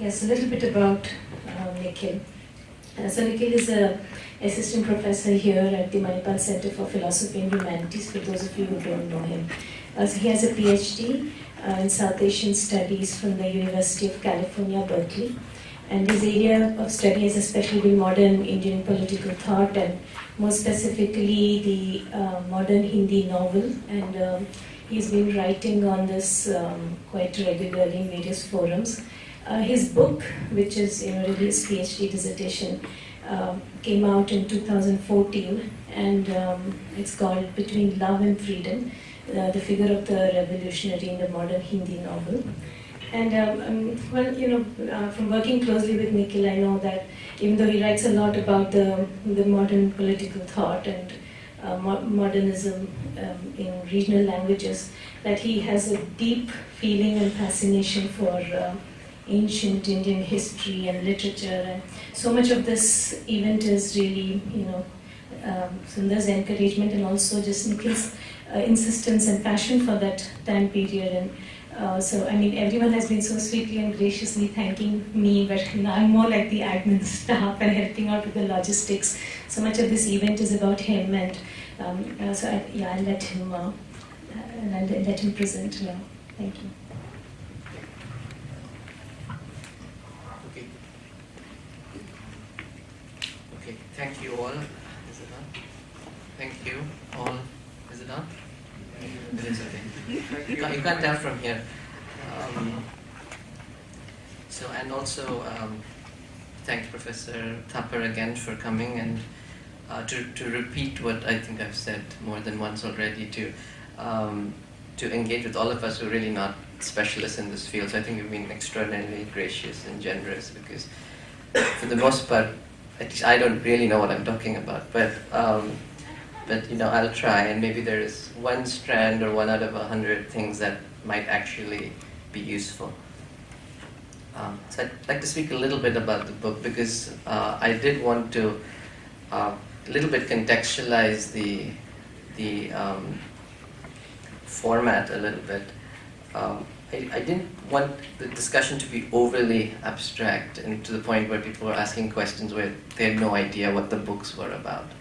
Yes, a little bit about Nikhil. So Nikhil is an assistant professor here at the Manipal Center for Philosophy and Humanities, for those of you who don't know him. So he has a PhD in South Asian Studies from the University of California, Berkeley. And his area of study has especially been modern Indian political thought, and more specifically the modern Hindi novel. And he's been writing on this quite regularly in various forums. His book, which is really his PhD dissertation, came out in 2014, and it's called Between Love and Freedom, the figure of the revolutionary in the modern Hindi novel. And from working closely with Nikhil, I know that even though he writes a lot about the modern political thought and modernism in regional languages, that he has a deep feeling and fascination for ancient Indian history and literature, and so much of this event is really, Sundar's encouragement and also just Nikhil's insistence and passion for that time period. And so, I mean, everyone has been so sweetly and graciously thanking me, but I'm more like the admin staff and helping out with the logistics. So much of this event is about him, and I'll let him present now. Thank you. Okay, thank you all. Is it on? Thank you all. Is it on? It is okay. You can't tell from here. And also thank Professor Thapar again for coming, and to repeat what I think I've said more than once already, to engage with all of us who are really not specialists in this field. So I think you've been extraordinarily gracious and generous, because for the most part, at least I don't really know what I'm talking about, but I'll try, and maybe there is one strand or one out of 100 things that might actually be useful. So I'd like to speak a little bit about the book, because I did want to a little bit contextualize the format a little bit. I didn't want the discussion to be overly abstract and to the point where people were asking questions where they had no idea what the books were about.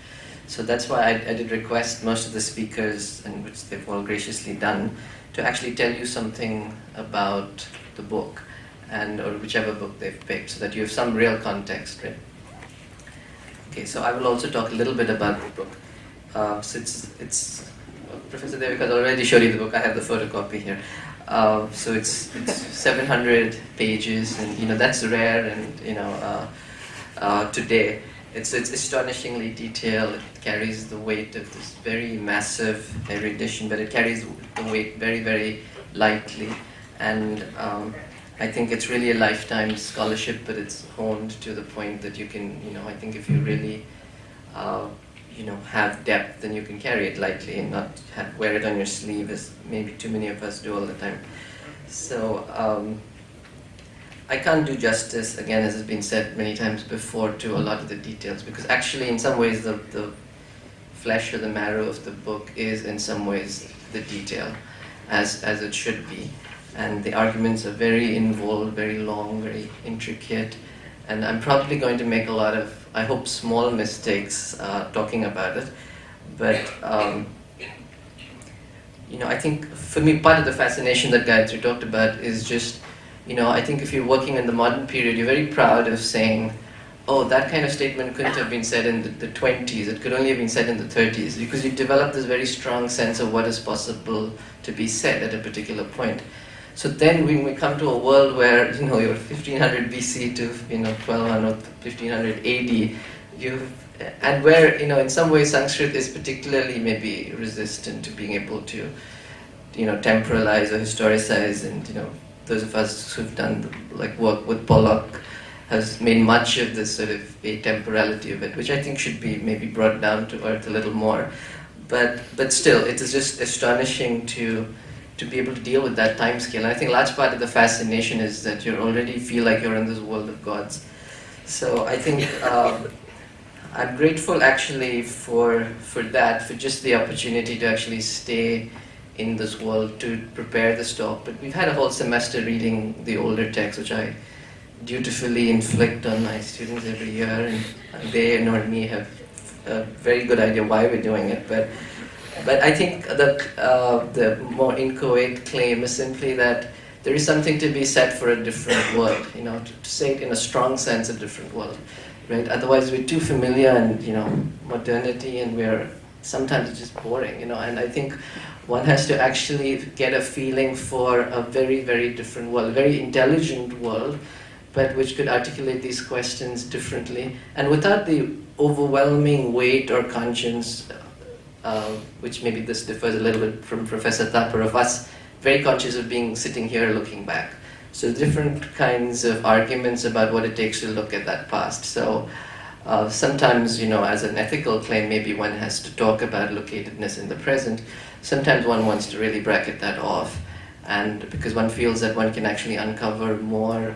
So that's why I did request most of the speakers, and which they've all graciously done, to actually tell you something about the book, or whichever book they've picked, so that you have some real context, right? Okay, so I will also talk a little bit about the book. So it's Professor Devika already showed you the book. I have the photocopy here. So it's 700 pages, and that's rare, and today. It's astonishingly detailed. It carries the weight of this very massive erudition, but it carries the weight very, very lightly. And I think it's really a lifetime scholarship, but it's honed to the point that you can, I think if you really, have depth, then you can carry it lightly and not wear it on your sleeve, as maybe too many of us do all the time. So I can't do justice, again, as has been said many times before, to a lot of the details, because actually in some ways the flesh or the marrow of the book is in some ways the detail, as it should be. And the arguments are very involved, very long, very intricate, and I'm probably going to make a lot of, I hope, small mistakes talking about it. But I think for me, part of the fascination that Gayatri talked about is just, I think if you're working in the modern period, you're very proud of saying, oh, that kind of statement couldn't have been said in the 20s, it could only have been said in the 30s, because you develop this very strong sense of what is possible to be said at a particular point. So then when we come to a world where, you're 1500 BC to, 1200, 1500 AD, and where, in some ways Sanskrit is particularly maybe resistant to being able to, temporalize or historicize, and, those of us who've done work with Pollock has made much of this sort of atemporality of it, which I think should be maybe brought down to earth a little more. But still, it is just astonishing to be able to deal with that time scale. And I think a large part of the fascination is that you already feel like you're in this world of gods. So I think I'm grateful actually for that, for just the opportunity to actually stay in this world, to prepare this talk. But we've had a whole semester reading the older text, which I dutifully inflict on my students every year, and they nor me have a very good idea why we're doing it. But I think that the more inchoate claim is simply that there is something to be said for a different world, to say it in a strong sense, a different world, right? Otherwise we're too familiar and, modernity, and we're sometimes it's just boring, and I think one has to actually get a feeling for a very, very different world, a very intelligent world, but which could articulate these questions differently, and without the overwhelming weight or conscience, which maybe this differs a little bit from Professor Thapar, of us very conscious of being sitting here looking back. So different kinds of arguments about what it takes to look at that past. So sometimes, as an ethical claim, maybe one has to talk about locatedness in the present. Sometimes one wants to really bracket that off, and because one feels that one can actually uncover more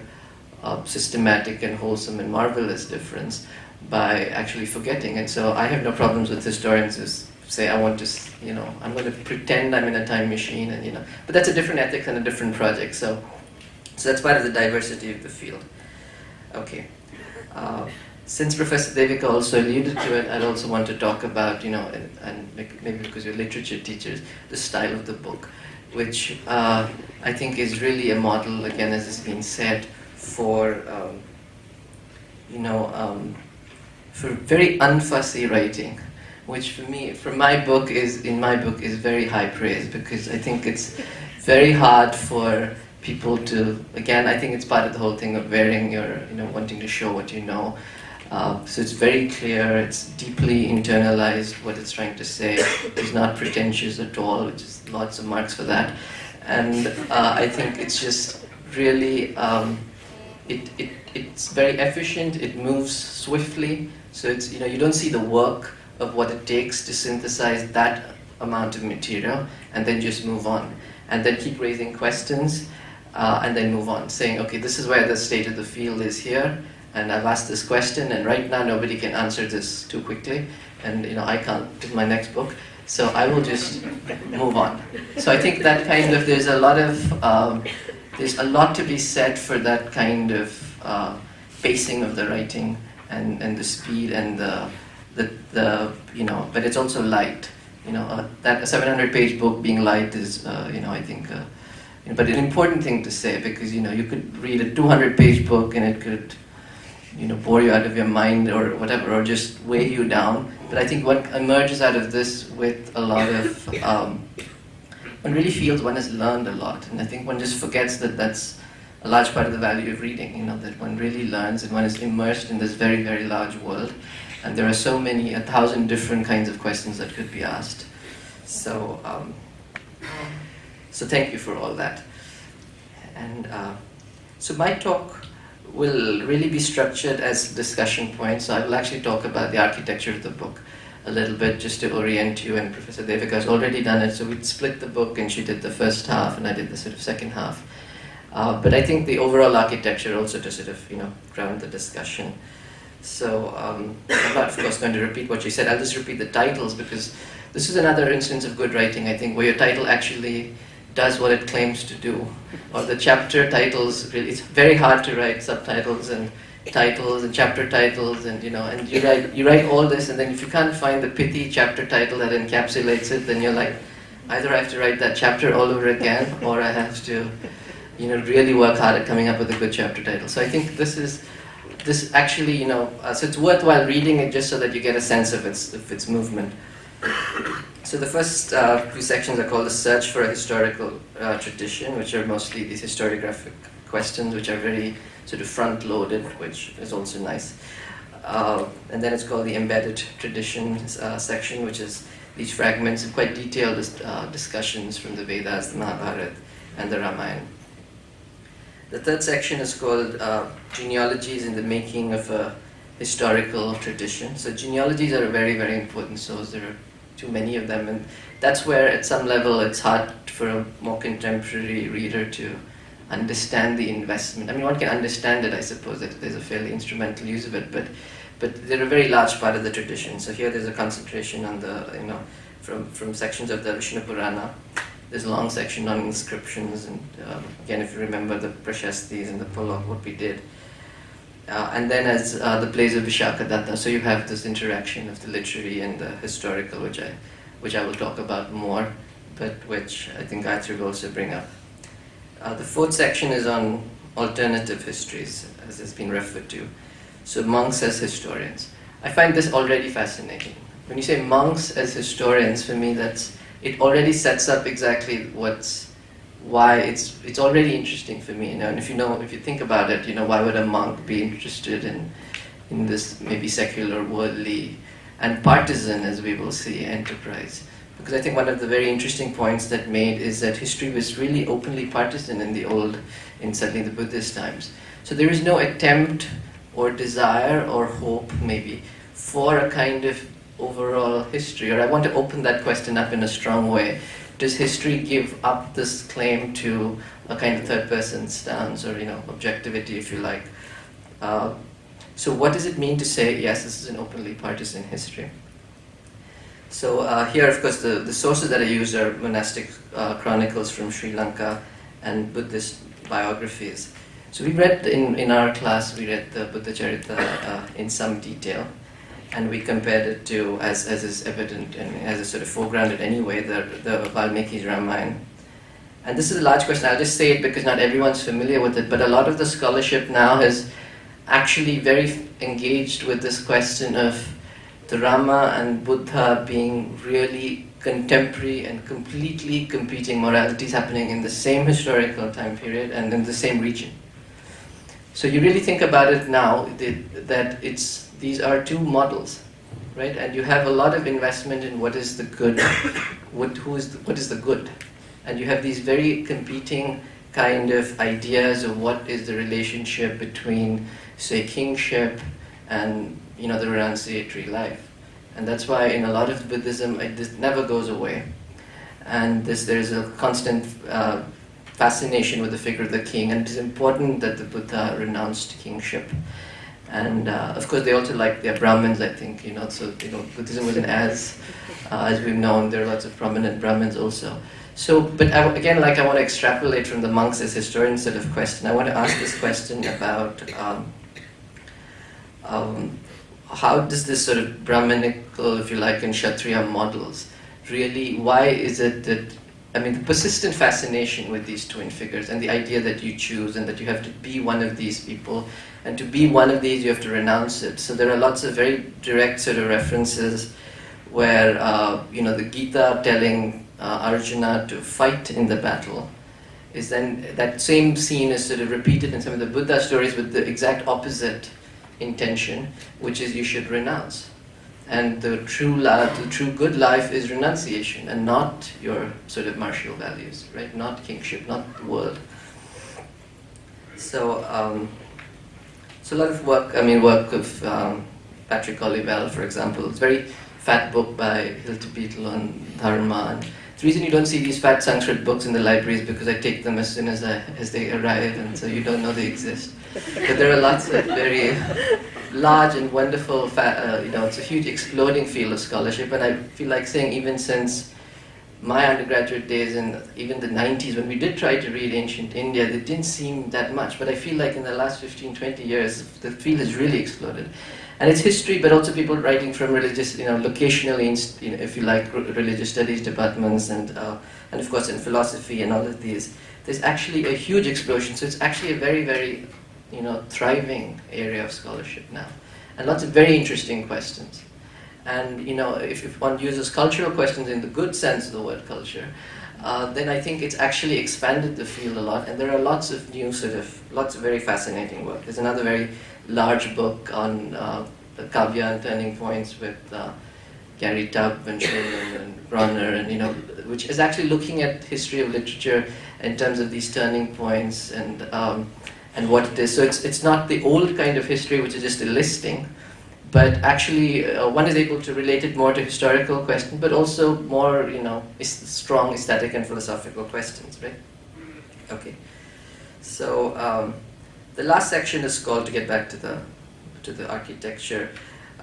systematic and wholesome and marvelous difference by actually forgetting. And so I have no problems with historians who say, I want to, I'm going to pretend I'm in a time machine, and but that's a different ethics and a different project. So that's part of the diversity of the field. Okay. Since Professor Devika also alluded to it, I'd also want to talk about, and maybe because you're literature teachers, the style of the book, which I think is really a model, again, as has been said, for for very unfussy writing, which for my book is very high praise, because I think it's very hard for people to, again, I think it's part of the whole thing of wearing your, wanting to show what you know. So it's very clear, it's deeply internalized what it's trying to say. It's not pretentious at all, which is lots of marks for that. And I think it's just really, it's very efficient, it moves swiftly, so it's, you don't see the work of what it takes to synthesize that amount of material and then just move on. And then keep raising questions and then move on, saying, okay, this is where the state of the field is here, and I've asked this question, and right now nobody can answer this too quickly, and I can't do my next book, so I will just move on. So I think that kind of, there's a lot to be said for that kind of pacing of the writing and the speed and the but it's also light. That a 700-page book being light is, I think, but an important thing to say, because you could read a 200-page book and it could, bore you out of your mind or whatever, or just weigh you down. But I think what emerges out of this with a lot of, one really feels one has learned a lot, and I think one just forgets that that's a large part of the value of reading. That one really learns and one is immersed in this very, very large world. And there are so many, 1,000 different kinds of questions that could be asked. So, so thank you for all that. And so my talk will really be structured as discussion points. So I will actually talk about the architecture of the book a little bit, just to orient you. And Professor Devika has already done it. So we'd split the book, and she did the first half, and I did the sort of second half. But I think the overall architecture also to sort of, ground the discussion. So I'm not, of course, going to repeat what she said. I'll just repeat the titles, because this is another instance of good writing, I think, where your title actually does what it claims to do. Or the chapter titles, really, it's very hard to write subtitles and titles and chapter titles, and and you write all this, and then if you can't find the pithy chapter title that encapsulates it, then you're like, either I have to write that chapter all over again, or I have to, really work hard at coming up with a good chapter title. So I think this actually, so it's worthwhile reading it just so that you get a sense of its movement. So the first few sections are called the search for a historical tradition, which are mostly these historiographic questions, which are very sort of front-loaded, which is also nice. And then it's called the embedded traditions section, which is these fragments of quite detailed discussions from the Vedas, the Mahabharata, and the Ramayana. The third section is called genealogies in the making of a historical tradition. So genealogies are a very, very important source. There are too many of them, and that's where at some level it's hard for a more contemporary reader to understand the investment. I mean, one can understand it, I suppose, that there's a fairly instrumental use of it, but they're a very large part of the tradition. So here there's a concentration on the, from sections of the Vishnu Purana. There's a long section on inscriptions, and again, if you remember the Prashastis and the prologue, what we did. And then as the plays of Vishakadatta, so you have this interaction of the literary and the historical, which I will talk about more, but which I think Gayatri will also bring up. The fourth section is on alternative histories, as has been referred to. So monks as historians. I find this already fascinating. When you say monks as historians, for me it already sets up exactly why it's already interesting for me, and if you think about it, why would a monk be interested in this maybe secular, worldly, and partisan, as we will see, enterprise? Because I think one of the very interesting points that made is that history was really openly partisan in certainly the Buddhist times. So there is no attempt or desire or hope maybe for a kind of overall history, or I want to open that question up in a strong way. Does history give up this claim to a kind of third-person stance, or objectivity, if you like? So what does it mean to say, yes, this is an openly partisan history? So here, of course, the sources that I use are monastic chronicles from Sri Lanka and Buddhist biographies. So we read in our class, we read the Buddha Charita in some detail, and we compared it to, as is evident and as is sort of foregrounded anyway, the Valmiki's Ramayana. And this is a large question. I'll just say it because not everyone's familiar with it, but a lot of the scholarship now is actually very engaged with this question of the Rama and Buddha being really contemporary and completely competing moralities happening in the same historical time period and in the same region. So you really think about it now, that these are two models, right? And you have a lot of investment in what is the good, what is the good, and you have these very competing kind of ideas of what is the relationship between, say, kingship and the renunciatory life. And that's why in a lot of Buddhism this never goes away, and there's a constant fascination with the figure of the king, and it is important that the Buddha renounced kingship. And of course, they also like their Brahmins, I think, so Buddhism wasn't as we've known. There are lots of prominent Brahmins also. So, but I want to extrapolate from the monks as historians sort of question. I want to ask this question about how does this sort of Brahminical, if you like, and Kshatriya models really, why is it that, the persistent fascination with these twin figures and the idea that you choose and that you have to be one of these people, and to be one of these you have to renounce it. So there are lots of very direct sort of references where, the Gita telling Arjuna to fight in the battle is then, that same scene is sort of repeated in some of the Buddha stories with the exact opposite intention, which is you should renounce. And the true good life is renunciation, and not your sort of martial values, right? Not kingship, not the world. So, so a lot of work of Patrick Olivelle, for example. It's a very fat book by Hilton Beetle on Dharma. And the reason you don't see these fat Sanskrit books in the library is because I take them as soon as they arrive, and so you don't know they exist. But there are lots of very large and wonderful, it's a huge exploding field of scholarship, and I feel like saying even since my undergraduate days and even the 90s, when we did try to read ancient India, it didn't seem that much, but I feel like in the last 15, 20 years, the field has really exploded. And it's history, but also people writing from religious, locationally, if you like, religious studies departments, and of course in philosophy and all of these. There's actually a huge explosion, so it's actually a very, very thriving area of scholarship now, and lots of very interesting questions. And if one uses cultural questions in the good sense of the word culture, then I think it's actually expanded the field a lot, and there are lots of lots of very fascinating work. There's another very large book on the Kavya and turning points with Gary Tubb and Schumann and Bronner, and which is actually looking at history of literature in terms of these turning points and what it is. So it's not the old kind of history, which is just a listing, but actually one is able to relate it more to historical questions, but also more, strong aesthetic and philosophical questions, right? Okay. So the last section is called, to get back to the architecture,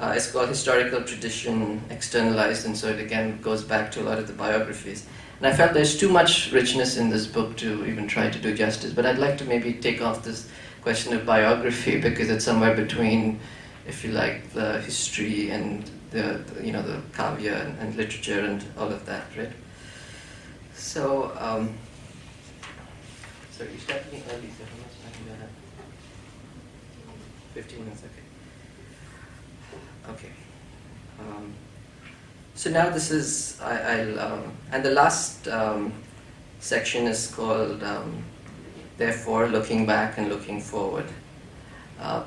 it's called Historical Tradition Externalized, and so it again goes back to a lot of the biographies. And I felt there's too much richness in this book to even try to do justice, but I'd like to maybe take off question of biography, because it's somewhere between, if you like, the history and the kavya and literature and all of that, right? So, sorry, you started me early, so how much time do I have? 15 minutes, okay. Okay. So now this is, and the last section is called, therefore, looking back and looking forward.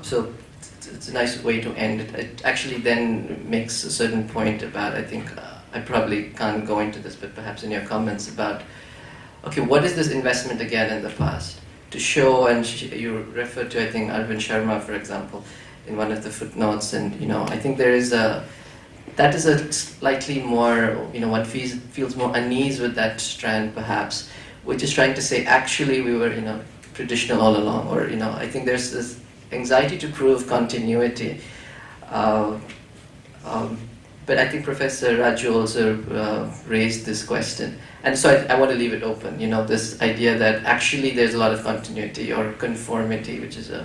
So it's a nice way to end it. It actually then makes a certain point about, I think, I probably can't go into this, but perhaps in your comments about, okay, what is this investment again in the past? To show, and you referred to, I think, Arvind Sharma, for example, in one of the footnotes, and, I think that is a slightly more, one feels more unease with that strand, perhaps, which is trying to say, actually, we were, traditional all along, or, I think there's this anxiety to prove continuity. But I think Professor Raju also raised this question. And so I want to leave it open, this idea that actually there's a lot of continuity or conformity, which is I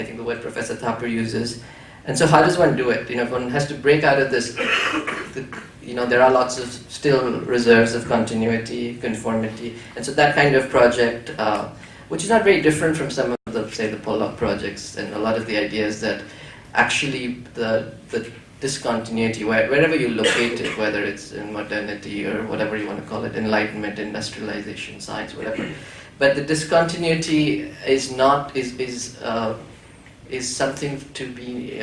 think the word Professor Thapar uses. And so how does one do it? One has to break out of this, there are lots of still reserves of continuity, conformity. And so that kind of project, which is not very different from some of the, say, the Pollock projects and a lot of the ideas that actually the discontinuity, wherever you locate it, whether it's in modernity or whatever you want to call it, enlightenment, industrialization, science, whatever. But the discontinuity is not, is something to be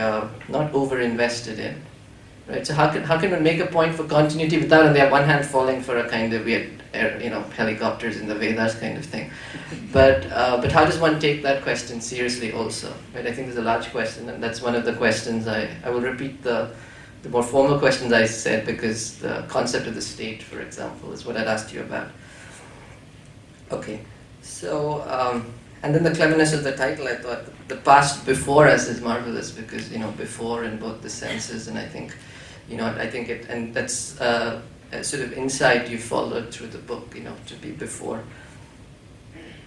not over-invested in, right? So how can one make a point for continuity without, on the one hand, falling for a kind of weird, helicopters in the Vedas kind of thing? But how does one take that question seriously also? Right? I think there's a large question, and that's one of the questions I will repeat the more formal questions I said, because the concept of the state, for example, is what I'd asked you about. Okay, so. And then the cleverness of the title, I thought the past before us is marvelous, because before in both the senses, and I think and that's a sort of insight you followed through the book, to be before.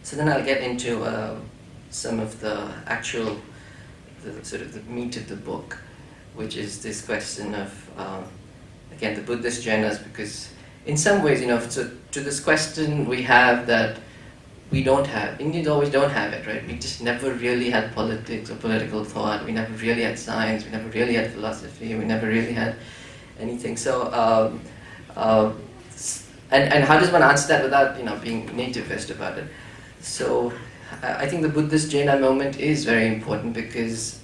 So then I'll get into some of the actual, the sort of the meat of the book, which is this question of again the Buddhist jainas, because in some ways, so to this question we have that. We don't have, Indians always don't have it, right? We just never really had politics or political thought. We never really had science. We never really had philosophy. We never really had anything. So, and how does one answer that without, being nativist about it? So, I think the Buddhist Jaina moment is very important, because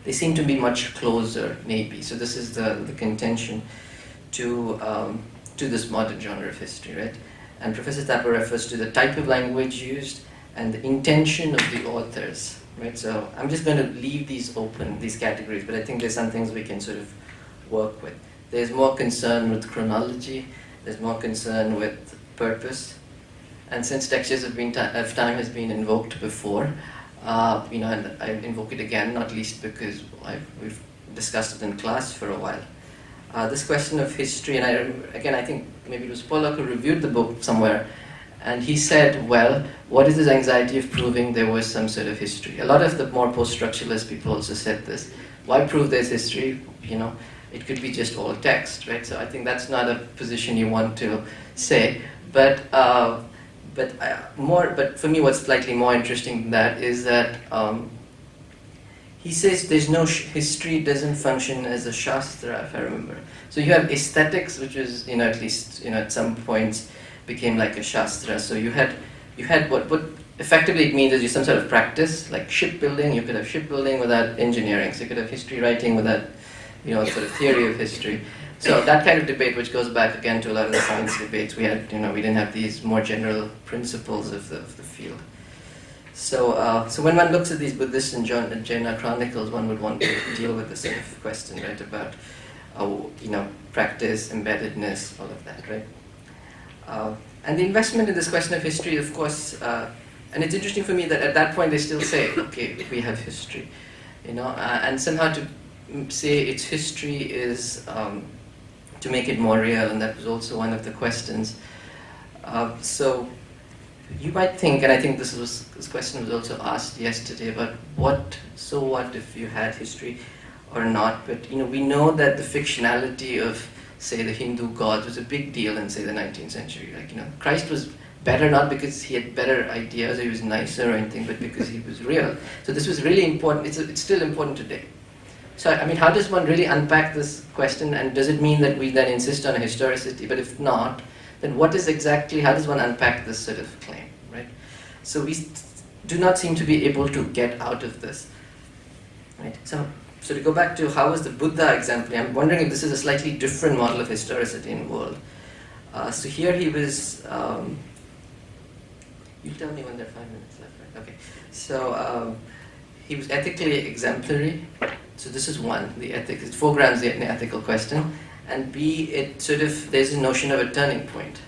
they seem to be much closer, maybe. So this is the contention to this modern genre of history, right? And Professor Thapar refers to the type of language used and the intention of the authors, right? So I'm just going to leave these open, these categories, but I think there's some things we can sort of work with. There's more concern with chronology, there's more concern with purpose, and since textures of time has been invoked before, and I invoke it again, not least because we've discussed it in class for a while. This question of history, and I think maybe it was Pollock who reviewed the book somewhere, and he said, well, what is this anxiety of proving there was some sort of history? A lot of the more post-structuralist people also said this. Why prove there's history? It could be just all text, right? So I think that's not a position you want to say. But for me, what's slightly more interesting than that is that he says there's no history doesn't function as a shastra, if I remember. So you have aesthetics, which is at least at some points became like a shastra. So you had what effectively it means is some sort of practice, like shipbuilding. You could have shipbuilding without engineering. So you could have history writing without sort of theory of history. So that kind of debate, which goes back again to a lot of the science debates, we had we didn't have these more general principles of the field. So when one looks at these Buddhist and Jaina chronicles, one would want to deal with the sort of question, right, about practice, embeddedness, all of that, right? And the investment in this question of history, of course, and it's interesting for me that at that point they still say, okay, we have history, and somehow to say its history is to make it more real, and that was also one of the questions. So you might think, and I think this question was also asked yesterday, about what if you had history or not? But we know that the fictionality of, say, the Hindu gods was a big deal in, say, the 19th century. Like, Christ was better not because he had better ideas or he was nicer or anything, but because he was real. So this was really important. It's still important today. So, I mean, how does one really unpack this question, and does it mean that we then insist on a historicity? But if not, then how does one unpack this sort of claim, right? So we do not seem to be able to get out of this, right? So to go back to how was the Buddha exemplary, I'm wondering if this is a slightly different model of historicity in the world. So here he was, you tell me when there are 5 minutes left, right? Okay. So he was ethically exemplary. So this is one, the ethics. It foregrounds the ethical question. And B, there's a notion of a turning point.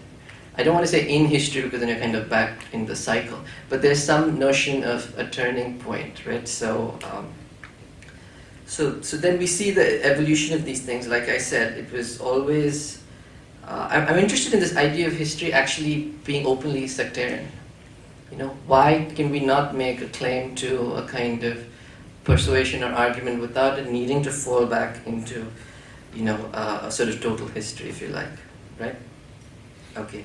I don't want to say in history because then you're kind of back in the cycle, but there's some notion of a turning point, right? So then we see the evolution of these things. Like I said, it was always, I'm interested in this idea of history actually being openly sectarian. Why can we not make a claim to a kind of persuasion or argument without it needing to fall back into, a sort of total history, if you like, right? Okay.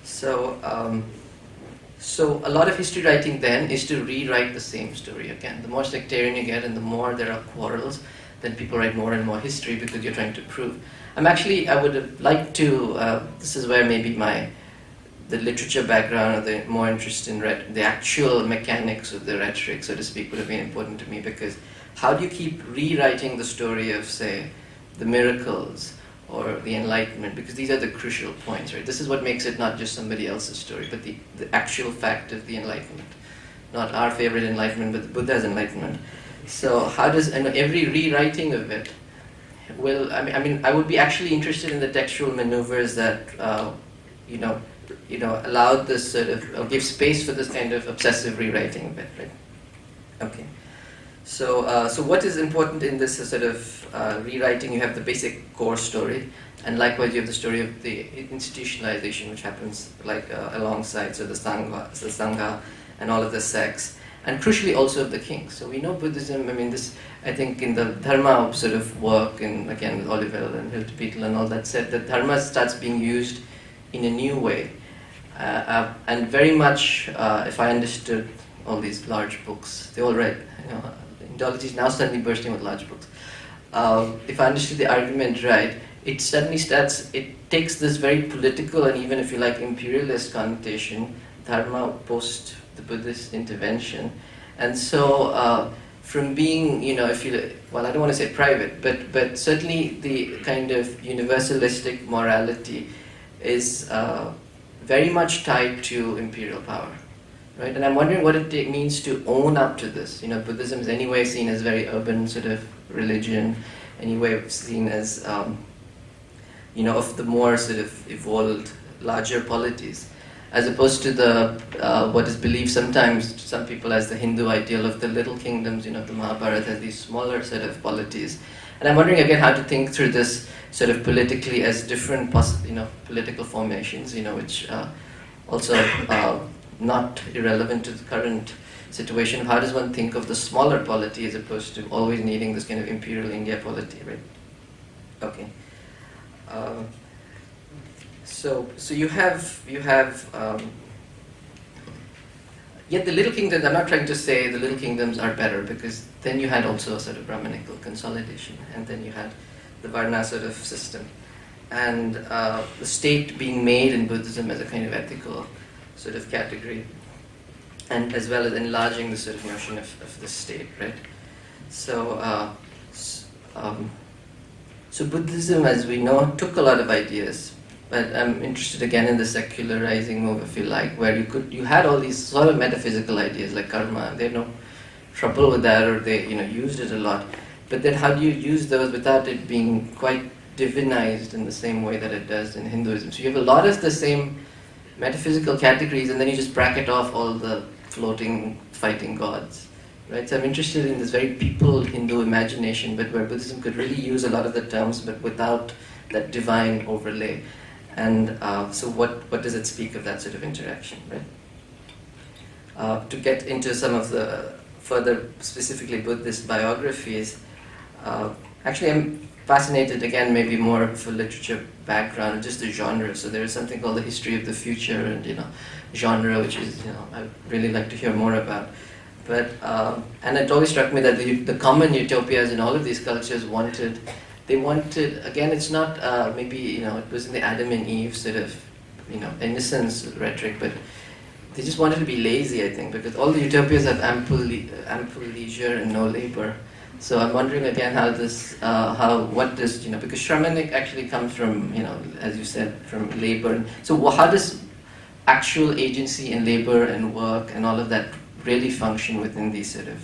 So a lot of history writing then is to rewrite the same story again. The more sectarian you get and the more there are quarrels, then people write more and more history because you're trying to prove. I would have liked to, this is where maybe the literature background or the more interest in the actual mechanics of the rhetoric, so to speak, would have been important to me, because how do you keep rewriting the story of, say, the miracles or the Enlightenment, because these are the crucial points, right? This is what makes it not just somebody else's story, but the actual fact of the Enlightenment. Not our favorite Enlightenment, but the Buddha's Enlightenment. So how does, and every rewriting of it will, I would be actually interested in the textual maneuvers that, allowed this sort of, give space for this kind of obsessive rewriting of it, right? Okay. So what is important in this sort of rewriting? You have the basic core story, and likewise you have the story of the institutionalization, which happens alongside, so the Sangha, and all of the sects, and crucially also of the king. So we know Buddhism, I think in the Dharma sort of work, and again with Oliver and Hildebeetle and all that said, that Dharma starts being used in a new way. And very much, if I understood all these large books, they all read, Indology is now suddenly bursting with large books. If I understood the argument right, it takes this very political and even, if you like, imperialist connotation, Dharma post the Buddhist intervention. And so from being, I don't want to say private, but certainly the kind of universalistic morality is very much tied to imperial power, right? And I'm wondering what it means to own up to this. Buddhism is anyway seen as very urban sort of religion, anyway seen as, of the more sort of evolved, larger polities, as opposed to the what is believed sometimes some people as the Hindu ideal of the little kingdoms. The Mahabharata has these smaller sort of polities. And I'm wondering again how to think through this sort of politically as different political formations, which also not irrelevant to the current situation. How does one think of the smaller polity as opposed to always needing this kind of imperial India polity, right? Okay. So you have yet the little kingdoms, I'm not trying to say the little kingdoms are better, because then you had also a sort of Brahmanical consolidation, and then you had the Varna sort of system, and the state being made in Buddhism as a kind of ethical sort of category, and as well as enlarging the sort of notion of the state, right? So Buddhism, as we know, took a lot of ideas, but I'm interested again in the secularizing move, if you like, where you had all these sort of metaphysical ideas like karma. They had no trouble with that, or they used it a lot. But then how do you use those without it being quite divinized in the same way that it does in Hinduism? So you have a lot of the same metaphysical categories, and then you just bracket off all the floating, fighting gods, right? So I'm interested in this very people Hindu imagination, but where Buddhism could really use a lot of the terms, but without that divine overlay. And so what does it speak of that sort of interaction, right? To get into some of the further specifically Buddhist biographies, actually I'm fascinated again maybe more of a literature background, just the genre. So there is something called the history of the future and genre, which is I really like to hear more about. But and it always struck me that the common utopias in all of these cultures wanted again, it's not maybe it was in the Adam and Eve sort of innocence rhetoric, but they just wanted to be lazy, I think, because all the utopias have ample leisure and no labor. So I'm wondering again how this, because Shramanik actually comes from, as you said, from labor. So how does actual agency and labor and work and all of that really function within these sort of,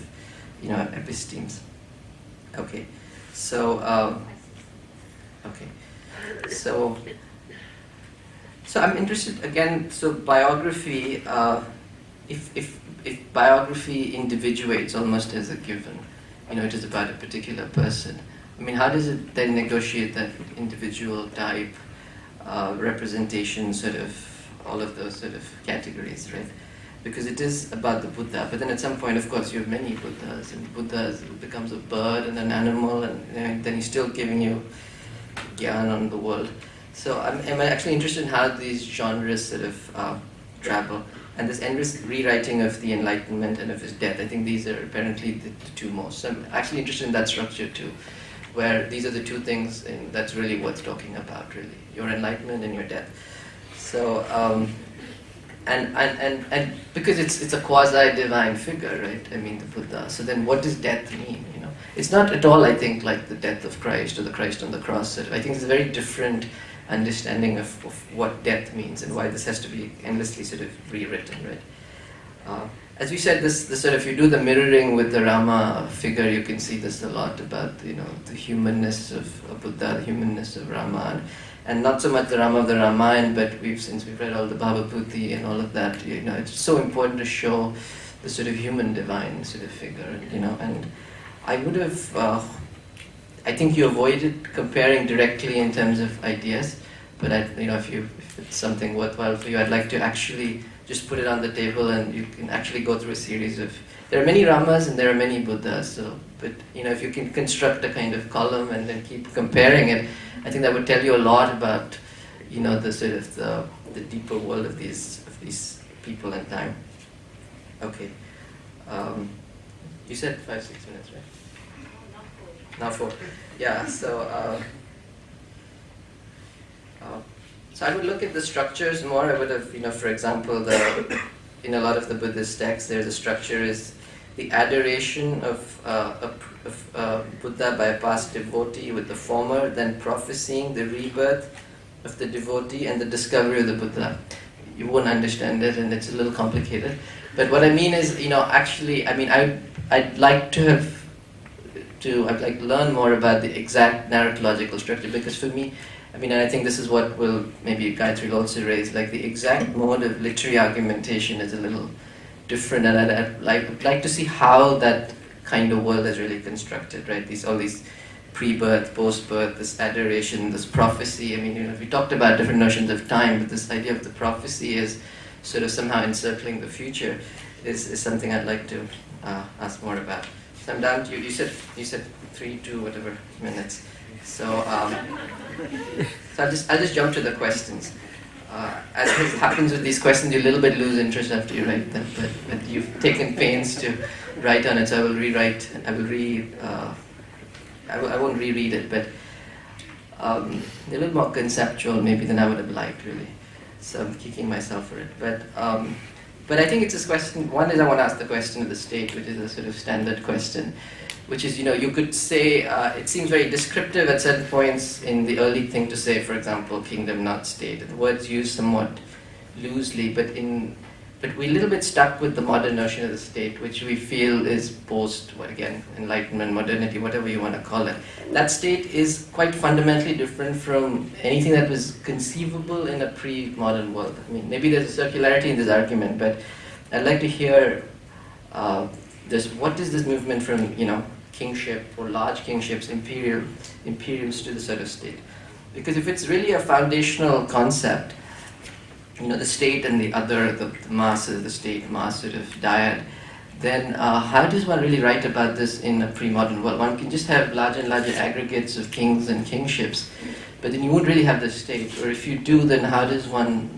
epistemes? Okay, so, So I'm interested again. So biography, if biography individuates almost as a given, it is about a particular person. I mean, how does it then negotiate that individual type, representation, sort of all of those sort of categories, right? Because it is about the Buddha, but then at some point, of course, you have many Buddhas, and Buddha becomes a bird and an animal, and then he's still giving you gyan on the world. So I'm actually interested in how these genres sort of travel, and this endless rewriting of the Enlightenment and of his death. I think these are apparently the two most. So I'm actually interested in that structure too, where these are the two things, and that's really worth talking about, really, your enlightenment and your death. So and because it's a quasi-divine figure, right? I mean, the Buddha. So then, what does death mean? It's not at all, I think, like the death of Christ or the Christ on the cross. I think it's a very different understanding of what death means and why this has to be endlessly sort of rewritten, right? As you said, this sort of, you do the mirroring with the Rama figure, you can see this a lot about, the humanness of Buddha, the humanness of Rama, and not so much the Rama of the Ramayana, but since we've read all the Bhava Bhuti and all of that, it's so important to show the sort of human divine sort of figure, and I would have, I think you avoided comparing directly in terms of ideas, but if it's something worthwhile for you, I'd like to actually just put it on the table, and you can actually go through a series of. There are many Ramas and there are many Buddhas. So, but if you can construct a kind of column and then keep comparing it, I think that would tell you a lot about, the sort of the deeper world of these people and time. Okay. You said 5-6 minutes, right? Not 4. Yeah, so I would look at the structures more. I would have, for example, in a lot of the Buddhist texts, there's a structure is the adoration of Buddha by a past devotee with the former, then prophesying the rebirth of the devotee and the discovery of the Buddha. You won't understand it, and it's a little complicated. But what I mean is, actually, I'd like to learn more about the exact narratological structure, because for me, and I think this is what will maybe Gayatri will also raise, like the exact mode of literary argumentation is a little different, and I'd like to see how that kind of world is really constructed, right? All these pre-birth, post-birth, this adoration, this prophecy. We talked about different notions of time, but this idea of the prophecy is sort of somehow encircling the future is something I'd like to ask more about. So I'm down to you. You said 3 to whatever minutes. So I'll just jump to the questions. As happens with these questions, you a little bit lose interest after you write them, but you've taken pains to write on it, so I will rewrite. I won't reread it, but a little more conceptual maybe than I would have liked, really. So I'm kicking myself for it. But I think it's this question. One is I want to ask the question of the state, which is a sort of standard question, which is, you could say, it seems very descriptive at certain points in the early thing to say, for example, kingdom, not state. The word's used somewhat loosely, but we're a little bit stuck with the modern notion of the state, which we feel is post, Enlightenment, modernity, whatever you want to call it. That state is quite fundamentally different from anything that was conceivable in a pre-modern world. Maybe there's a circularity in this argument, but I'd like to hear what is this movement from, kingship or large kingships, imperials to the sort of state? Because if it's really a foundational concept, the state and the other, the masses, the state mass sort of dyad, then how does one really write about this in a pre-modern world? One can just have larger and larger aggregates of kings and kingships, but then you won't really have the state. Or if you do, then how does one,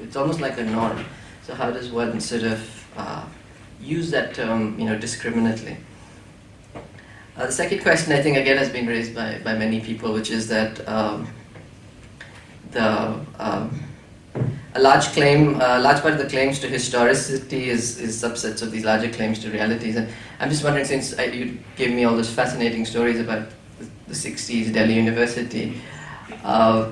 it's almost like a norm. So how does one sort of use that term, discriminately? The second question, I think, again, has been raised by many people, which is that a large part of the claims to historicity is subsets of these larger claims to realities. And I'm just wondering, since you gave me all those fascinating stories about the 60s Delhi University, but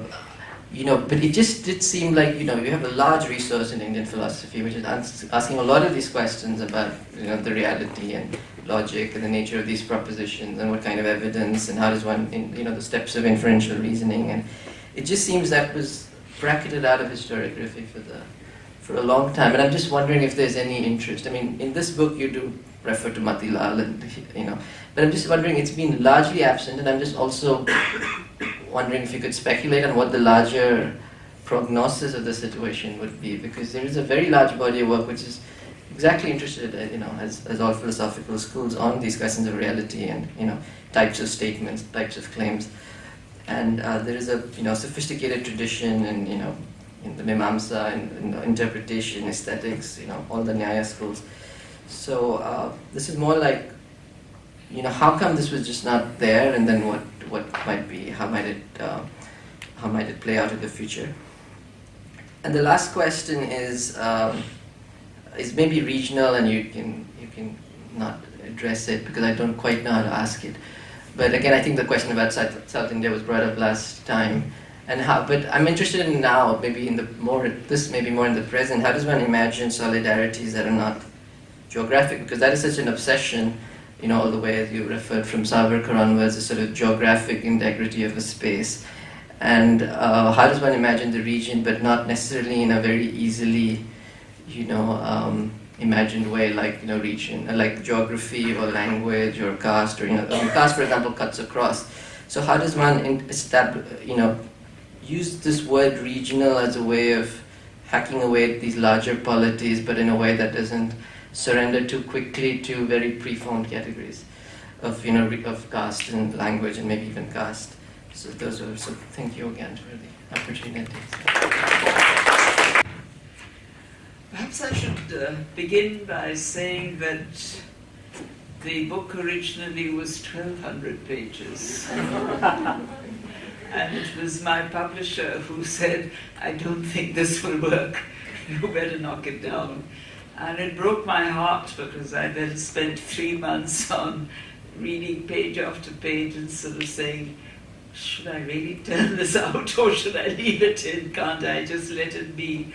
it just did seem like, you have a large resource in Indian philosophy, which is asking a lot of these questions about, the reality and logic and the nature of these propositions and what kind of evidence and how does one, the steps of inferential reasoning. And it just seems that was bracketed out of historiography for a long time. And I'm just wondering if there's any interest. I mean, in this book you do refer to Matilal and, but I'm just wondering, it's been largely absent, and I'm just also wondering if you could speculate on what the larger prognosis of the situation would be, because there is a very large body of work which is exactly interested, as all philosophical schools, on these questions of reality and, types of statements, types of claims. And there is a sophisticated tradition in the Mimamsa, in interpretation, aesthetics, all the Nyaya schools. So this is more like, how come this was just not there, and then what might be, how might it play out in the future? And the last question is maybe regional, and you can not address it because I don't quite know how to ask it. But again, I think the question about South India was brought up last time, but I'm interested in now, maybe more in the present. How does one imagine solidarities that are not geographic? Because that is such an obsession, all the way, as you referred, from Savarkar onwards, a sort of geographic integrity of a space. And how does one imagine the region, but not necessarily in a very easily, imagined way, like region, like geography or language or caste, or caste, for example, cuts across. So how does one use this word regional as a way of hacking away at these larger polities, but in a way that doesn't surrender too quickly to very preformed categories of of caste and language and maybe even caste? So thank you again for the opportunity. Perhaps I should begin by saying that the book originally was 1,200 pages. And it was my publisher who said, I don't think this will work, you better knock it down. And it broke my heart, because I then spent 3 months on reading page after page and sort of saying, should I really turn this out, or should I leave it in? Can't I just let it be?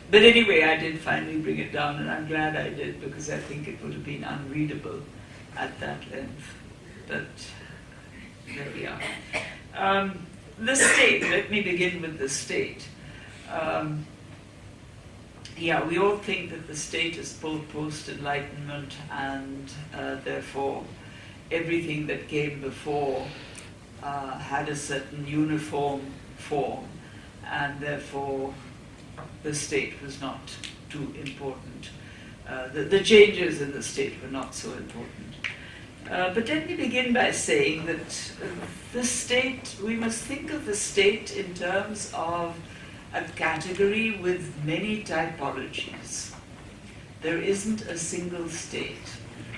But anyway, I did finally bring it down, and I'm glad I did, because I think it would have been unreadable at that length. But there we are. The state, let me begin with the state. We all think that the state is post-Enlightenment, and therefore everything that came before had a certain uniform form, and therefore the state was not too important. The changes in the state were not so important. But let me begin by saying that the state, we must think of the state in terms of a category with many typologies. There isn't a single state.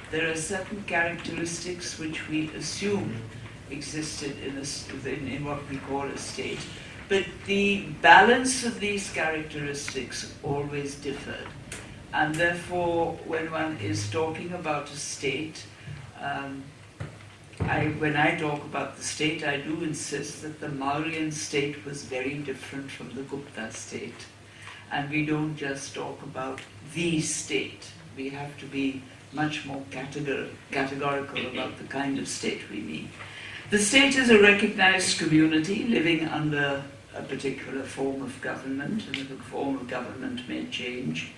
There are certain characteristics which we assume existed in what we call a state. But the balance of these characteristics always differed. And therefore, when one is talking about a state, when I talk about the state, I do insist that the Mauryan state was very different from the Gupta state. And we don't just talk about the state. We have to be much more categorical about the kind of state we mean. The state is a recognized community living under a particular form of government, and the form of government may change.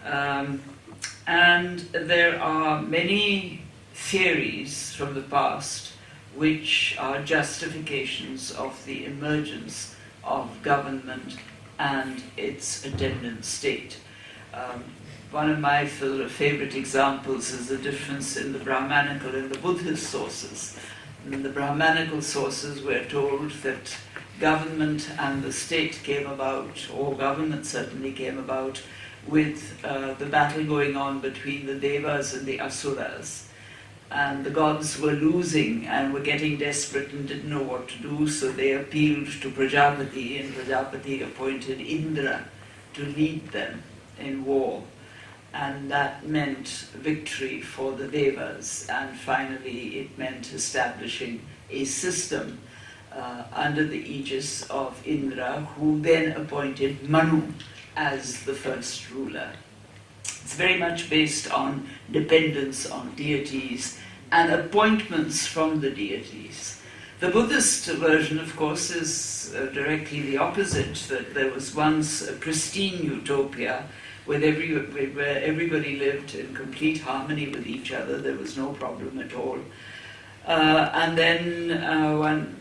And there are many theories from the past which are justifications of the emergence of government and its attendant state. One of my favorite examples is the difference in the Brahmanical and the Buddhist sources. In the Brahmanical sources, we're told that government and the state came about, or government certainly came about, with the battle going on between the Devas and the Asuras. And the gods were losing and were getting desperate and didn't know what to do, so they appealed to Prajapati, and Prajapati appointed Indra to lead them in war. And that meant victory for the Devas, and finally it meant establishing a system under the aegis of Indra, who then appointed Manu as the first ruler. It's very much based on dependence on deities and appointments from the deities. The Buddhist version, of course, is directly the opposite, that there was once a pristine utopia where everybody lived in complete harmony with each other. There was no problem at all. And then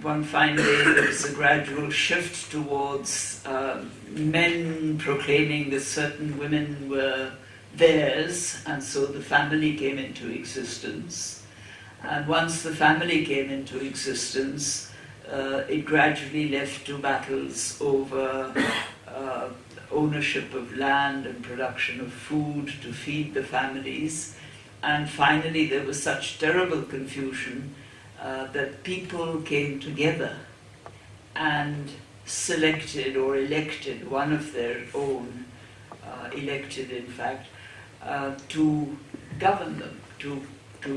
one fine day there was a gradual shift towards men proclaiming that certain women were theirs, and so the family came into existence. And once the family came into existence, it gradually led to battles over ownership of land and production of food to feed the families. And finally there was such terrible confusion that people came together and selected or elected one of their own, elected in fact, to govern them, to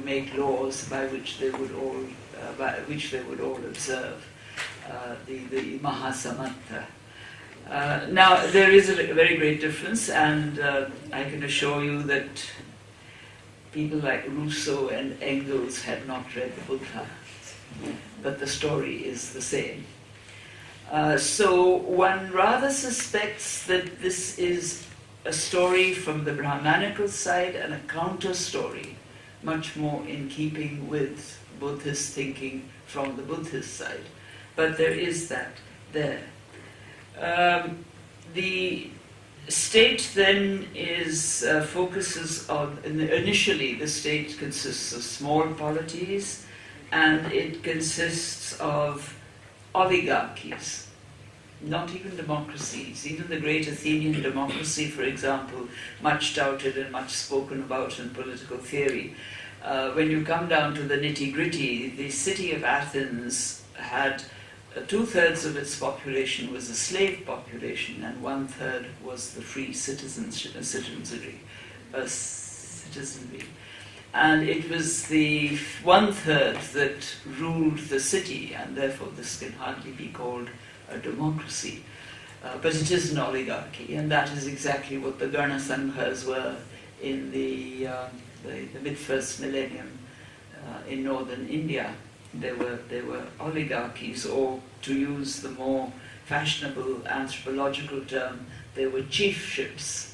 make laws by which they would all observe, the Mahasamanta. Now there is a very great difference, and I can assure you that people like Rousseau and Engels had not read the Buddha, but the story is the same. So one rather suspects that this is a story from the Brahmanical side and a counter-story, much more in keeping with Buddhist thinking from the Buddhist side. But there is that there. The state then focuses on, initially the state consists of small polities, and it consists of oligarchies, not even democracies. Even the great Athenian democracy, for example, much doubted and much spoken about in political theory. When you come down to the nitty-gritty, the city of Athens had 2/3 of its population was a slave population, and 1/3 was the free citizenry. And it was the 1/3 that ruled the city, and therefore this can hardly be called a democracy. But it is an oligarchy, and that is exactly what the Garna Sanghas were in the mid-first millennium in northern India. They were oligarchies, or to use the more fashionable anthropological term, they were chiefships.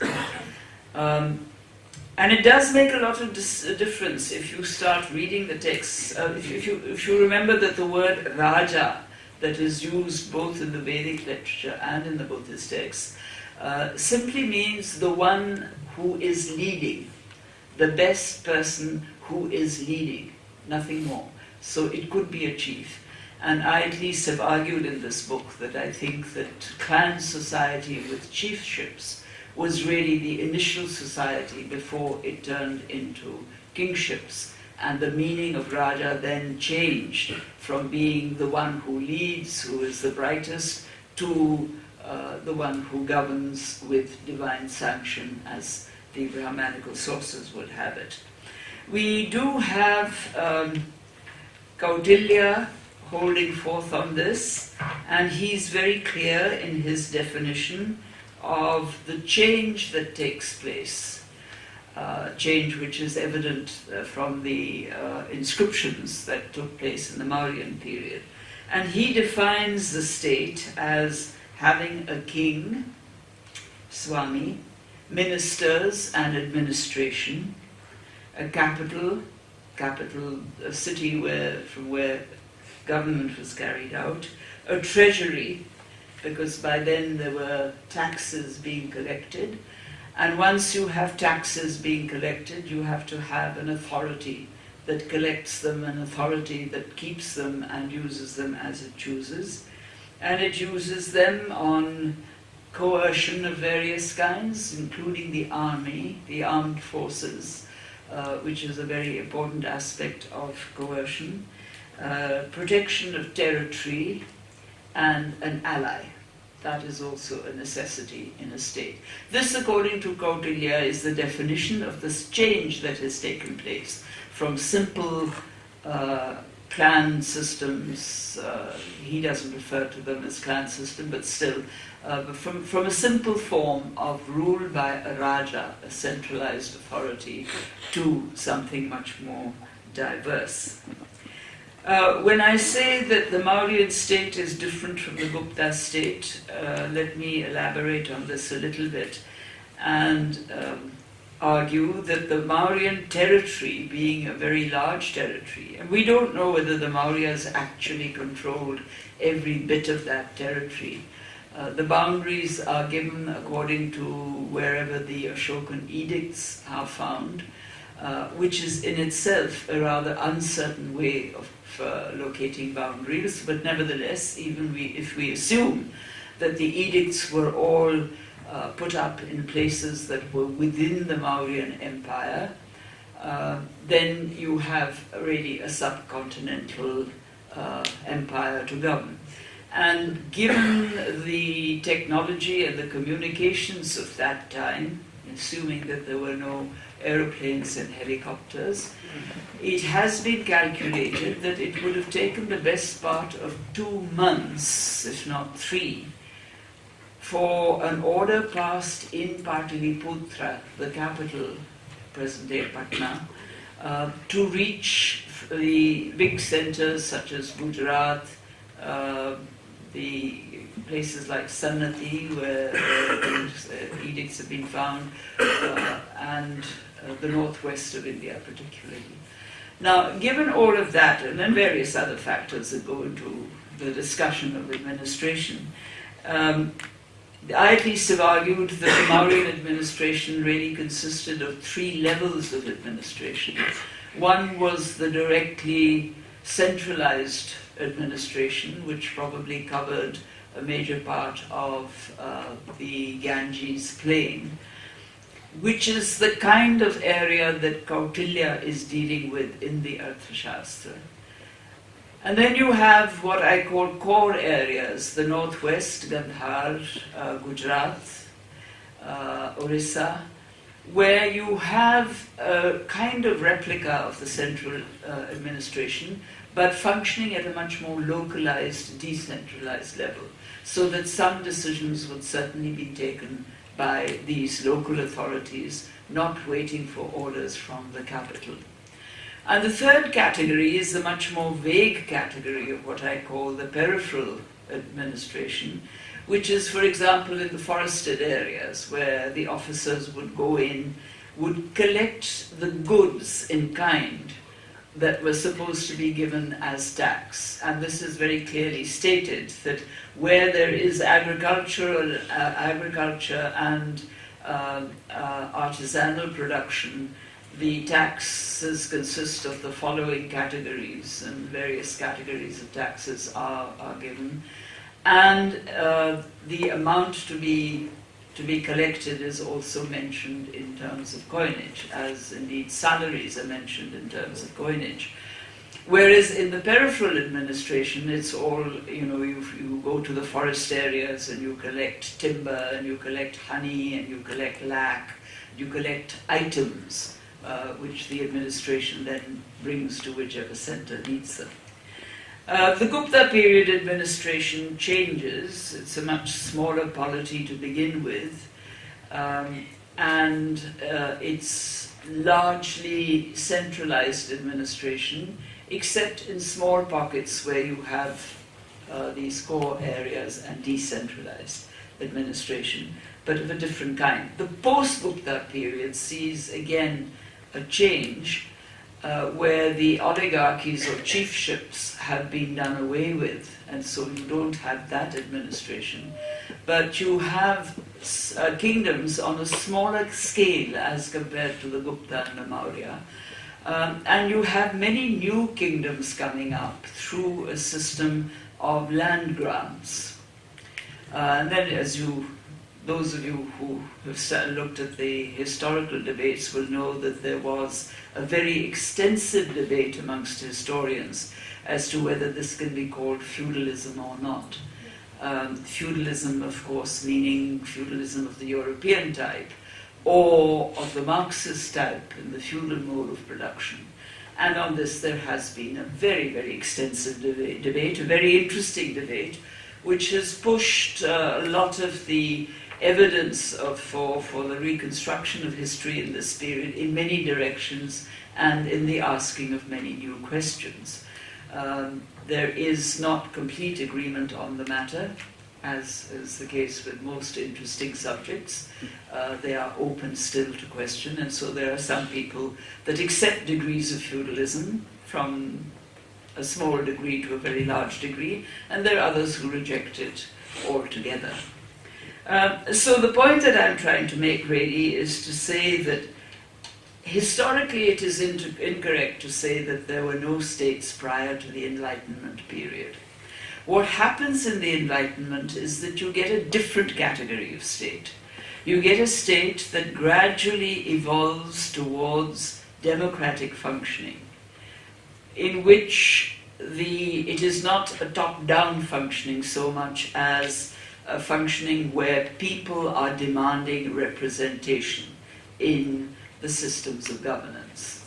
And it does make a lot of difference if you start reading the texts. If you remember that the word Raja, that is used both in the Vedic literature and in the Buddhist texts, simply means the one who is leading, the best person who is leading, nothing more. So it could be a chief. And I at least have argued in this book that I think that clan society with chiefships was really the initial society before it turned into kingships. And the meaning of Raja then changed from being the one who leads, who is the brightest, to the one who governs with divine sanction, as the Brahmanical sources would have it. We do have Kaudilya holding forth on this, and he's very clear in his definition of the change that takes place, change which is evident from the inscriptions that took place in the Mauryan period. And he defines the state as having a king, Swami, ministers and administration, a capital, a city from where government was carried out, a treasury, because by then there were taxes being collected, and once you have taxes being collected, you have to have an authority that collects them, an authority that keeps them and uses them as it chooses. And it uses them on coercion of various kinds, including the army, the armed forces, which is a very important aspect of coercion, protection of territory, and an ally. That is also a necessity in a state. This, according to Kautilya, is the definition of this change that has taken place from simple clan systems. He doesn't refer to them as clan system, but still, from a simple form of rule by a Raja, a centralized authority, to something much more diverse. When I say that the Mauryan state is different from the Gupta state, let me elaborate on this a little bit and argue that the Mauryan territory, being a very large territory, and we don't know whether the Mauryas actually controlled every bit of that territory. The boundaries are given according to wherever the Ashokan edicts are found, which is in itself a rather uncertain way of locating boundaries, but nevertheless, even if we assume that the edicts were all put up in places that were within the Mauryan Empire, then you have really a subcontinental empire to govern. And given the technology and the communications of that time, assuming that there were no aeroplanes and helicopters, it has been calculated that it would have taken the best part of 2 months, if not 3, for an order passed in Pataliputra, the capital, present-day Patna, to reach the big centers such as Gujarat, the places like Sannati, where edicts have been found, and the northwest of India particularly. Now, given all of that, and then various other factors that go into the discussion of administration, I at least have argued that the Mauryan administration really consisted of 3 levels of administration. One was the directly centralized administration, which probably covered a major part of the Ganges plain, which is the kind of area that Kautilya is dealing with in the Arthashastra. And then you have what I call core areas, the northwest, Gandhar, Gujarat, Orissa, where you have a kind of replica of the central administration, but functioning at a much more localized, decentralized level, so that some decisions would certainly be taken by these local authorities, not waiting for orders from the capital. And the third category is the much more vague category of what I call the peripheral administration, which is, for example, in the forested areas where the officers would go in, would collect the goods in kind that were supposed to be given as tax. And this is very clearly stated, that where there is agriculture and artisanal production, the taxes consist of the following categories, and various categories of taxes are given. And the amount to be collected is also mentioned in terms of coinage, as indeed salaries are mentioned in terms of coinage. Whereas in the peripheral administration, it's all, you go to the forest areas and you collect timber, and you collect honey, and you collect lac, you collect items, which the administration then brings to whichever center needs them. The Gupta period administration changes. It's a much smaller polity to begin with, and it's largely centralized administration, except in small pockets where you have these core areas and decentralized administration, but of a different kind. The post-Gupta period sees again a change, where the oligarchies or chiefships have been done away with, and so you don't have that administration. But you have kingdoms on a smaller scale as compared to the Gupta and the Maurya. And you have many new kingdoms coming up through a system of land grants. And then, those of you who have looked at the historical debates will know that there was a very extensive debate amongst historians as to whether this can be called feudalism or not. Feudalism, of course, meaning feudalism of the European type, or of the Marxist type in the feudal mode of production. And on this there has been a very, very extensive debate, a very interesting debate, which has pushed a lot of the evidence for the reconstruction of history in this period in many directions and in the asking of many new questions. There is not complete agreement on the matter, as is the case with most interesting subjects. They are open still to question, and so there are some people that accept degrees of feudalism from a small degree to a very large degree, and there are others who reject it altogether. So the point that I'm trying to make really is to say that historically it is incorrect to say that there were no states prior to the Enlightenment period. What happens in the Enlightenment is that you get a different category of state. You get a state that gradually evolves towards democratic functioning, in which it is not a top-down functioning so much as a functioning where people are demanding representation in the systems of governance.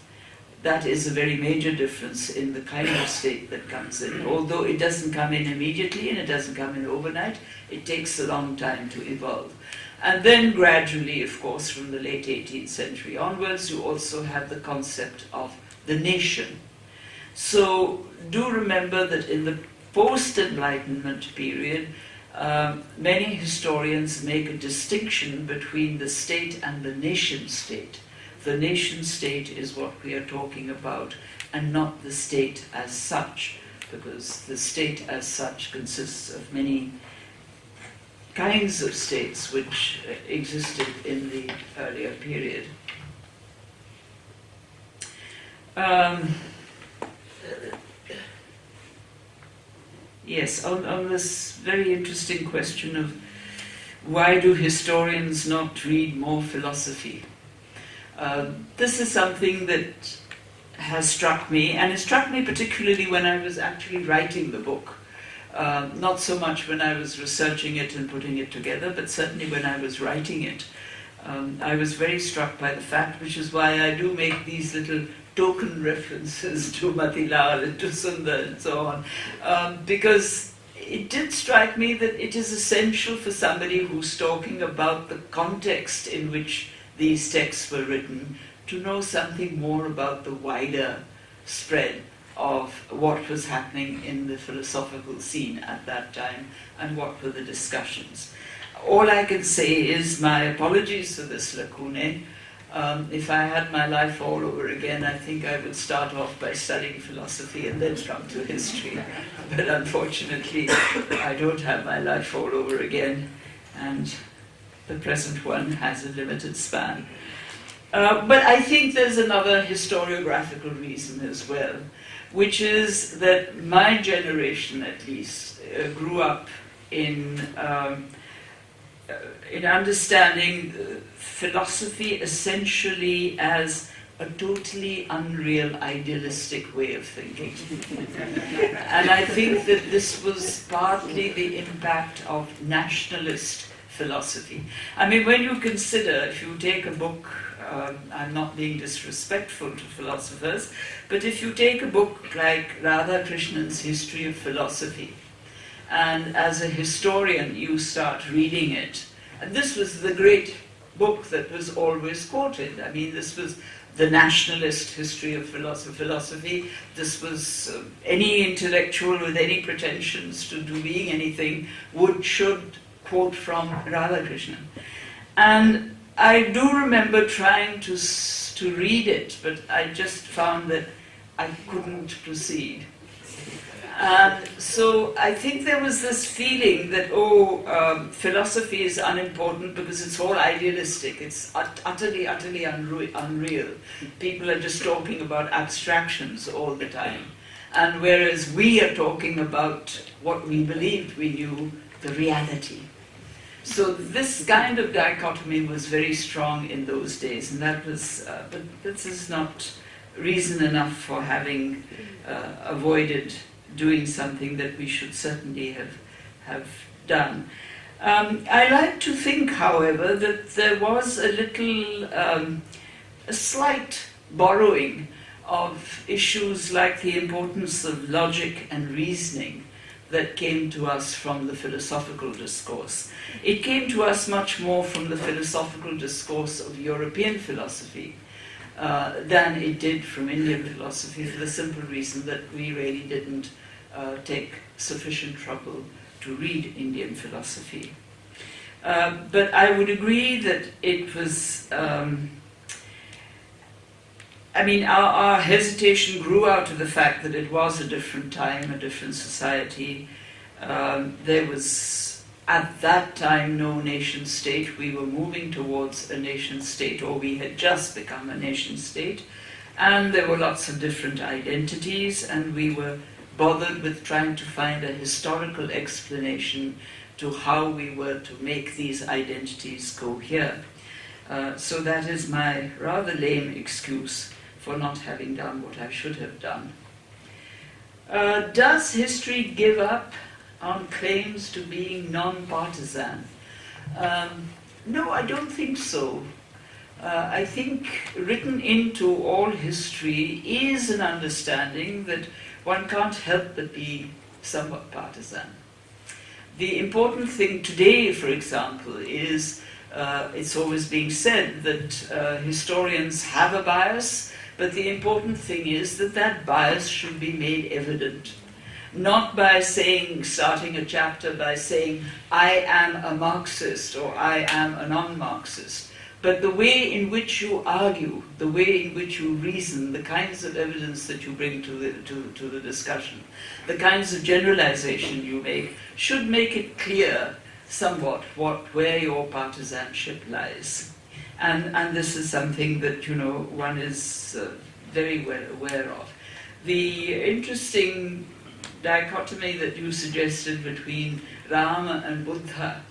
That is a very major difference in the kind of state that comes in. Although it doesn't come in immediately and it doesn't come in overnight, it takes a long time to evolve. And then gradually, of course, from the late 18th century onwards, you also have the concept of the nation. So do remember that in the post-Enlightenment period, many historians make a distinction between the state and the nation-state. The nation-state is what we are talking about, and not the state as such, because the state as such consists of many kinds of states which existed in the earlier period. Yes, on this very interesting question of why do historians not read more philosophy? This is something that has struck me, and it struck me particularly when I was actually writing the book. Not so much when I was researching it and putting it together, but certainly when I was writing it. I was very struck by the fact, which is why I do make these little token references to Matilal and to Sundar and so on, because it did strike me that it is essential for somebody who's talking about the context in which these texts were written to know something more about the wider spread of what was happening in the philosophical scene at that time and what were the discussions. All I can say is my apologies for this lacune. If I had my life all over again, I think I would start off by studying philosophy and then come to history. But unfortunately, I don't have my life all over again, and the present one has a limited span. But I think there's another historiographical reason as well, which is that my generation, at least, grew up in understanding philosophy essentially as a totally unreal, idealistic way of thinking. And I think that this was partly the impact of nationalist philosophy. I mean, when you consider, if you take a book, I'm not being disrespectful to philosophers, but if you take a book like Radhakrishnan's History of Philosophy, and as a historian you start reading it, and this was the great book that was always quoted. I mean, this was the nationalist history of philosophy. This was any intellectual with any pretensions to being anything should quote from Radhakrishnan. And I do remember trying to books to read it, but I just found that I couldn't proceed. And so I think there was this feeling that, philosophy is unimportant because it's all idealistic. It's utterly unreal. People are just talking about abstractions all the time. And whereas we are talking about what we believed we knew, the reality. So this kind of dichotomy was very strong in those days, and that was, but this is not reason enough for having avoided doing something that we should certainly have done. I like to think, however, that there was a little, a slight borrowing of issues like the importance of logic and reasoning that came to us from the philosophical discourse. It came to us much more from the philosophical discourse of European philosophy than it did from Indian philosophy, for the simple reason that we really didn't take sufficient trouble to read Indian philosophy. But I would agree that it was, our hesitation grew out of the fact that it was a different time, a different society. There was, at that time, no nation state. We were moving towards a nation state, or we had just become a nation state. And there were lots of different identities, and we were bothered with trying to find a historical explanation to how we were to make these identities cohere. So that is my rather lame excuse for not having done what I should have done. Does history give up on claims to being non-partisan? No, I don't think so. I think written into all history is an understanding that one can't help but be somewhat partisan. The important thing today, for example, is it's always being said that historians have a bias, but the important thing is that that bias should be made evident. Not by starting a chapter by saying, I am a Marxist or I am a non-Marxist, but the way in which you argue, the way in which you reason, the kinds of evidence that you bring to the discussion, the kinds of generalization you make, should make it clear somewhat where your partisanship lies. And this is something that, one is very well aware of. The interesting dichotomy that you suggested between Rama and Buddha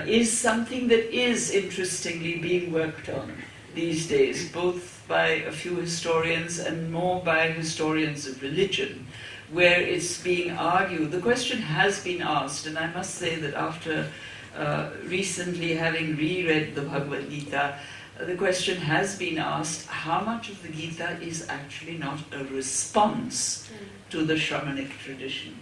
is something that is interestingly being worked on these days, both by a few historians and more by historians of religion, where it's being argued. The question has been asked, and I must say that after recently having reread the Bhagavad Gita, the question has been asked, how much of the Gita is actually not a response to the Shramanic tradition?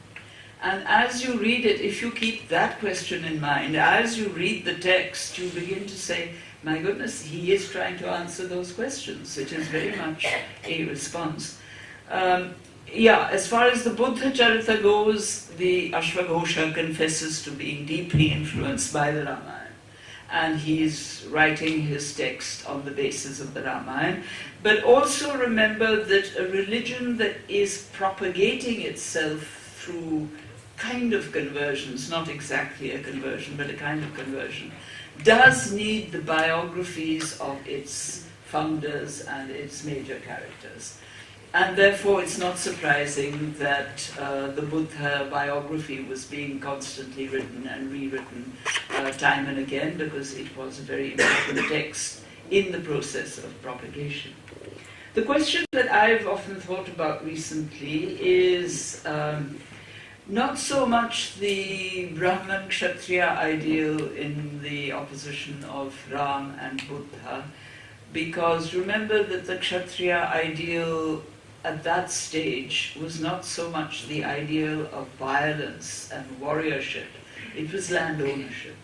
And as you read it, if you keep that question in mind, as you read the text, you begin to say, my goodness, he is trying to answer those questions. It is very much a response. As far as the Buddha Charita goes, the Ashvaghosha confesses to being deeply influenced by the Ramayana. And he's writing his text on the basis of the Ramayana. But also remember that a religion that is propagating itself through kind of conversions, not exactly a conversion, but a kind of conversion, does need the biographies of its founders and its major characters. And therefore it's not surprising that the Buddha biography was being constantly written and rewritten time and again, because it was a very important text in the process of propagation. The question that I've often thought about recently is not so much the Brahman Kshatriya ideal in the opposition of Ram and Buddha, because remember that the Kshatriya ideal at that stage was not so much the ideal of violence and warriorship, it was land ownership.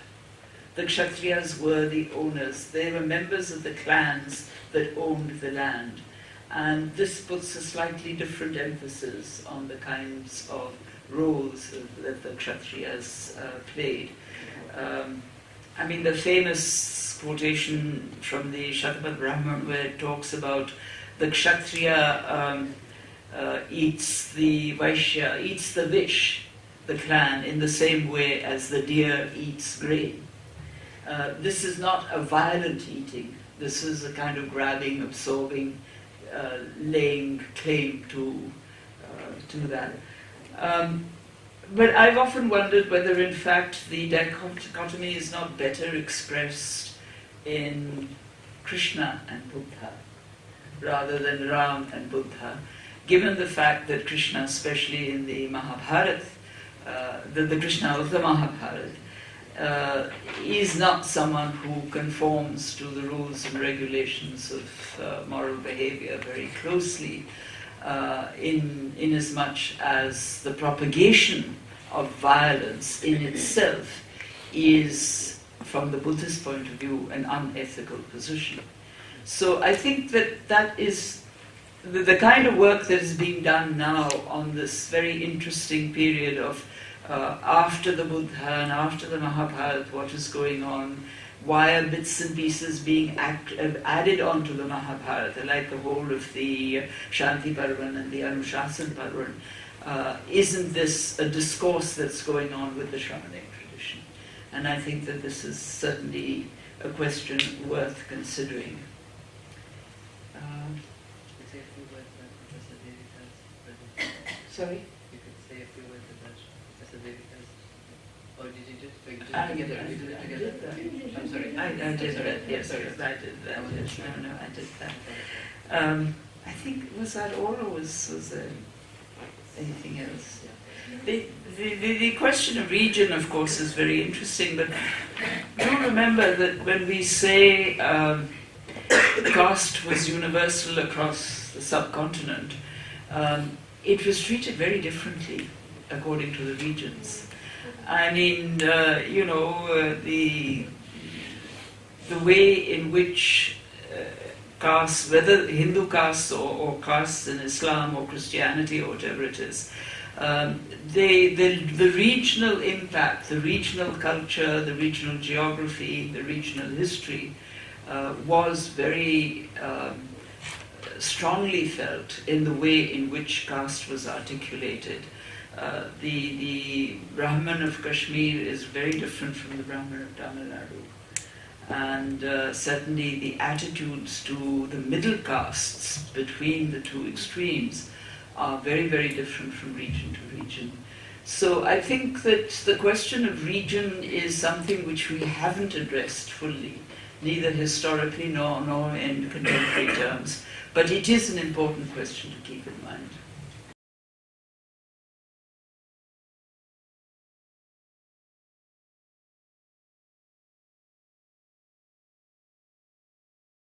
The Kshatriyas were the owners, they were members of the clans that owned the land. And this puts a slightly different emphasis on the kinds of roles that the Kshatriyas played. I mean, the famous quotation from the Shatapad Brahman where it talks about the Kshatriya eats the Vaishya, eats the Vish, the clan, in the same way as the deer eats grain. This is not a violent eating. This is a kind of grabbing, absorbing, laying claim to that. But I've often wondered whether, in fact, the dichotomy is not better expressed in Krishna and Buddha rather than Ram and Buddha, given the fact that Krishna, especially in the Mahabharata, the Krishna of the Mahabharata, is not someone who conforms to the rules and regulations of moral behavior very closely, in as much as the propagation of violence in itself is, from the Buddhist point of view, an unethical position. So I think that is the kind of work that is being done now on this very interesting period of after the Buddha and after the Mahabharata, what is going on, why are bits and pieces being added onto the Mahabharata, like the whole of the Shanti Parvan and the Anushasan Parvan. Isn't this a discourse that's going on with the Shramanic tradition? And I think that this is certainly a question worth considering. Sorry? You could say a few words about Professor Devika's, or did you just I together? did that. I'm sorry. I did that, yes, Sorry. I did that. Yes, no, I did that. I think, was that all, or was there anything else? The question of region, of course, is very interesting, but do remember that when we say caste was universal across the subcontinent, it was treated very differently according to the regions. I mean, the way in which castes, whether Hindu castes or castes in Islam or Christianity or whatever it is, the regional impact, the regional culture, the regional geography, the regional history was very strongly felt in the way in which caste was articulated. The Brahman of Kashmir is very different from the Brahman of Tamil Nadu. And certainly the attitudes to the middle castes between the two extremes are very, very different from region to region. So I think that the question of region is something which we haven't addressed fully, neither historically nor in contemporary terms. But it is an important question to keep in mind.